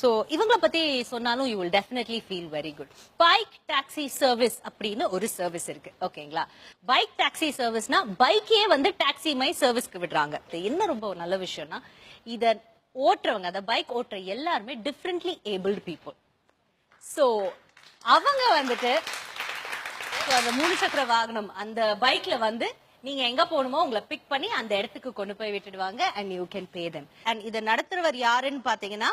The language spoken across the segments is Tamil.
சோ இவங்கள பத்தி சொன்னாலும் you will definitely feel very good. Bike taxi service அப்படின்னு ஒரு சர்வீஸ் இருக்கு, ஓகேங்களா? பைக் டாக்ஸி சர்வீஸ்னா பைக்கே வந்து டாக்ஸி மை சர்வீஸ்க்கு விடுறாங்க. இது என்ன ரொம்ப ஒரு நல்ல விஷயம்னா, இத ஓட்டுறவங்க, அந்த பைக் ஓட்டுற எல்லாருமே டிஃப்ரெண்ட்லி ஏபிள்டு பீப்புள். சோ அவங்க வந்துட்டு அந்த 3 சக்கர வாகனம் அந்த பைக்ல வந்து நீங்க எங்க போகணுமோ உங்களை பிக் பண்ணி அந்த இடத்துக்கு கொண்டு போய் விட்டுடுவாங்க and you can pay them. and இத நடத்துறவர் யாருன்னு பாத்தீங்கன்னா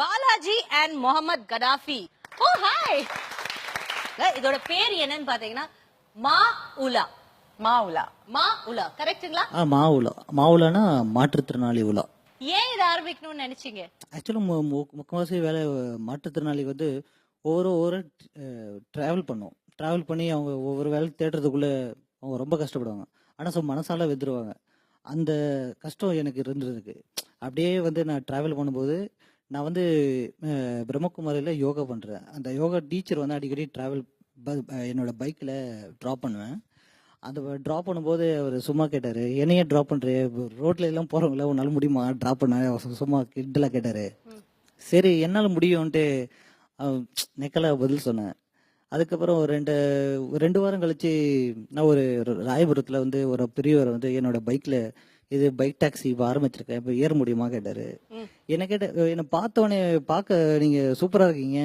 Balaji and Mohammed Gaddafi. Oh hi. இதோட பேர் என்னன்னு பாத்தீங்கன்னா மா உலா. மா உலா கரெக்ட்டுங்களா? மாவுலானா மாற்றுத்திறனாளி உலா. ஏன் இதை ஆரம்பிக்கணும்னு நினைச்சீங்க? ஆக்சுவலி முக்கால்வாசி வேலை மாற்றுத்திறனாளி வந்து ஒவ்வொரு டிராவல் பண்ணி அவங்க ஒவ்வொரு வேலை தேடுறதுக்குள்ள அவங்க ரொம்ப கஷ்டப்படுவாங்க. ஆனால் மனசால வெந்துருவாங்க. அந்த கஷ்டம் எனக்கு இருந்திருக்கு. அப்படியே வந்து நான் டிராவல் பண்ணும்போது நான் வந்து பிரம்மகுமாரியில் யோகா பண்ணுறேன். அந்த யோகா டீச்சர் வந்து அடிக்கடி என்னோட பைக்கில் ட்ராப் பண்ணுவேன். அந்த ட்ராப் பண்ணும்போது அவர் சும்மா கேட்டார், என்னையே ட்ராப் பண்ணுறே, ரோட்ல எல்லாம் போகிறவங்கள உன்னால் முடியுமா ட்ராப் பண்ண, சும்மா கிண்டலாக கேட்டார். சரி என்னால் முடியும்ன்ட்டு நெக்கலா பதில் சொன்னேன். அதுக்கப்புறம் ஒரு 2 வாரம் கழிச்சு நான் ஒரு ராயபுரத்தில் வந்து ஒரு பெரியவர் வந்து என்னோட பைக்கில் இது பைக் டாக்ஸி இப்போ ஆரம்பிச்சிருக்கேன், இப்போ ஏற முடியுமா கேட்டார். என்னை பார்த்தோன்னே பார்க்க நீங்கள் சூப்பராக இருக்கீங்க,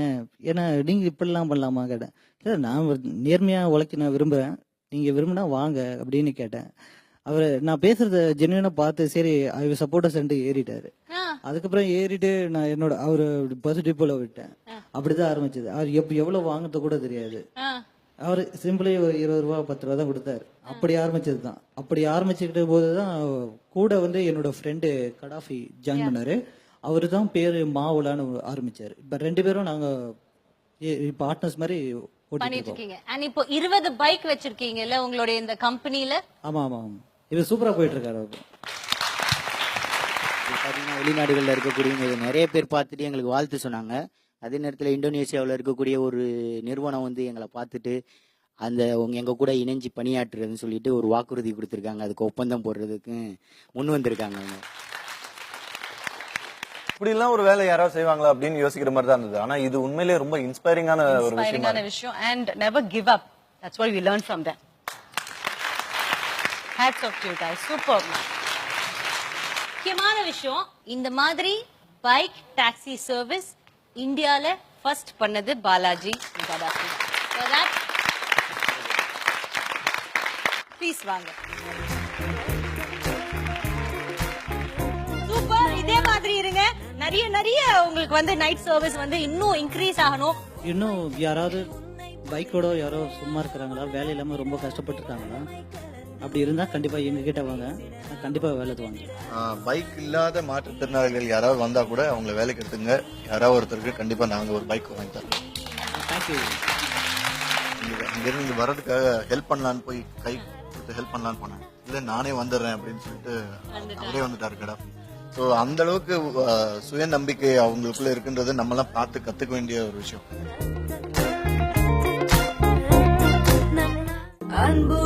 ஏன்னா நீங்கள் இப்படிலாம் பண்ணலாமா கேட்டேன். இல்லை நான் நேர்மையாக உழைக்க நான் விரும்புகிறேன், நீங்கள் விரும்பினா வாங்க அப்படின்னு கேட்டேன். நான் பேசுறத ஜென்யூனா பார்த்து சரி ஐ சப்போர்ட் சென்று ஏறிட்டாரு. அதுக்கப்புறம் ஏறிட்டு நான் அவரு பஸ் டிப்போல விட்டேன். அப்படிதான் ஆரம்பிச்சது. அவர் எவ்வளவு வாங்குறது கூட தெரியாது. அவர் சிம்பிளி ஒரு 20 ரூபா 10 ரூபா தான் கொடுத்தாரு. அப்படி ஆரம்பிச்சது தான். அப்படி ஆரம்பிச்சுக்கிட்ட போதுதான் கூட வந்து என்னோட ஃப்ரெண்டு கடாஃபி ஜாயின் பண்ணாரு. அவரு தான் பேரு மாவுலான்னு ஆரம்பிச்சாரு. இப்ப 2 பேரும் நாங்க பார்ட்னர்ஸ் மாதிரி பண்ணிட்டு இருக்கீங்க. and இப்போ 20 பைக் வச்சிருக்கீங்கல்ல உங்களுடைய இந்த கம்பெனில? ஆமா ஆமா ஆமா. இது சூப்பரா போயிட்டு இருக்காரு. பார்த்தீங்கன்னா வெளிநாடுகளில் இருக்கக்கூடியவங்க நிறைய பேர் பார்த்துட்டு எங்களுக்கு வாழ்த்து சொன்னாங்க. அதே நேரத்தில் இந்தோனேஷியாவில் இருக்கக்கூடிய ஒரு நிறுவனம் வந்து எங்களை பார்த்துட்டு எங்கள் கூட இணைஞ்சு பணியாற்றுறதுன்னு சொல்லிட்டு ஒரு வாக்குறுதி கொடுத்துருக்காங்க. அதுக்கு ஒப்பந்தம் போடுறதுக்கு முன் வந்திருக்காங்க. இப்படிலாம் ஒரு வேலை யாராவது செய்வாங்களா அப்படின்னு யோசிக்கிற மாதிரி தான் இருந்தது. ஆனா இது உண்மையிலேயே ரொம்ப இன்ஸ்பைரிங்கான ஒரு விஷயம். and never give up. That's what we learned from them. Hats off to you guys. Superb. முக்கியமான விஷயம், இந்த மாதிரி பைக் டாக்ஸி சர்வீஸ் இந்தியால ஃபர்ஸ்ட் பண்ணது Balaji Gaddafi. So that please வாங்க. சூப்பர். இதே மாதிரி இருங்க. நிறைய உங்களுக்கு வந்து நைட் சர்வீஸ் வந்து இன்னும் இன்க்ரீஸ் ஆகணும். இன்னும் யாராவது பைக்கோட யாரோ சும்மா இருக்கிறாங்களா, வேலை இல்லாம ரொம்ப கஷ்டப்பட்டு இருக்காங்களா, அப்படி இருந்தா கண்டிப்பா எங்க கிட்ட வாங்க, கண்டிப்பா வேலை வாங்க. பைக் இல்லாத மாற்றுத்திறனாளிகள் யாராவது வந்தா கூட அவங்களை வேலைக்கு எடுத்துங்க. யாராவது ஒருத்தருக்கு கண்டிப்பா நாங்க ஒரு பைக் வாங்கி தரோம். தேங்க்யூ. இங்கிருந்து வர்றதுக்காக ஹெல்ப் பண்ணலான்னு போய் கை கொடுத்து ஹெல்ப் பண்ணலான்னு போனேன். இல்ல நானே வந்துடுறேன் அப்படின்னு சொல்லிட்டு அவரே வந்துட்டாரு கடாஃபி. ஸோ அந்த அளவுக்கு சுய நம்பிக்கை அவங்களுக்குள்ள இருக்குன்றதை நம்மளாம் பார்த்து கத்துக்க வேண்டிய ஒரு விஷயம். அன்பு